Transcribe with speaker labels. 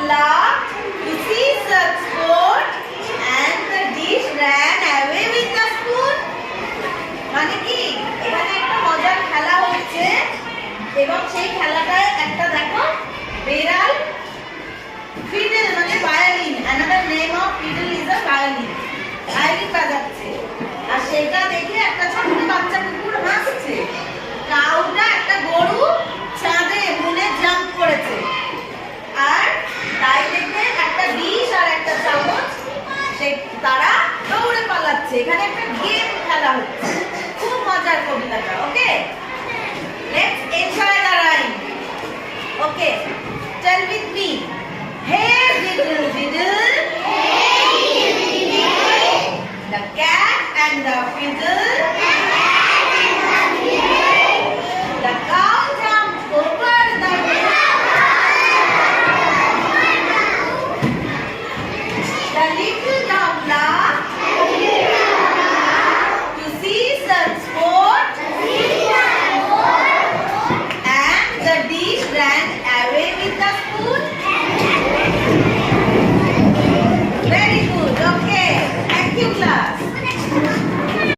Speaker 1: laughed to see such sport and the dish ran away with the spoon. মানে কি এখানে একটা মজার খেলা হচ্ছে এবং সেই খেলাটায় একটা দেখো বেড়াল ফিডল মানে violin, another name of fiddle is a violin, violin বাজাচ্ছে। আর সেটা দেখে একটা ছোট বাচ্চা কুকুর হাসছে। কাউটা একটা গরু ছাদে মুনে জাম্প করেছে আর তাই দেখে একটা ডিশ আর একটা চামচ সেই তারা দৌড়ে পালাচ্ছে। এখানে একটা গেম খেলা হচ্ছে, খুব মজার কবিতাটা। Okay, let's enjoy the rhyme. Okay.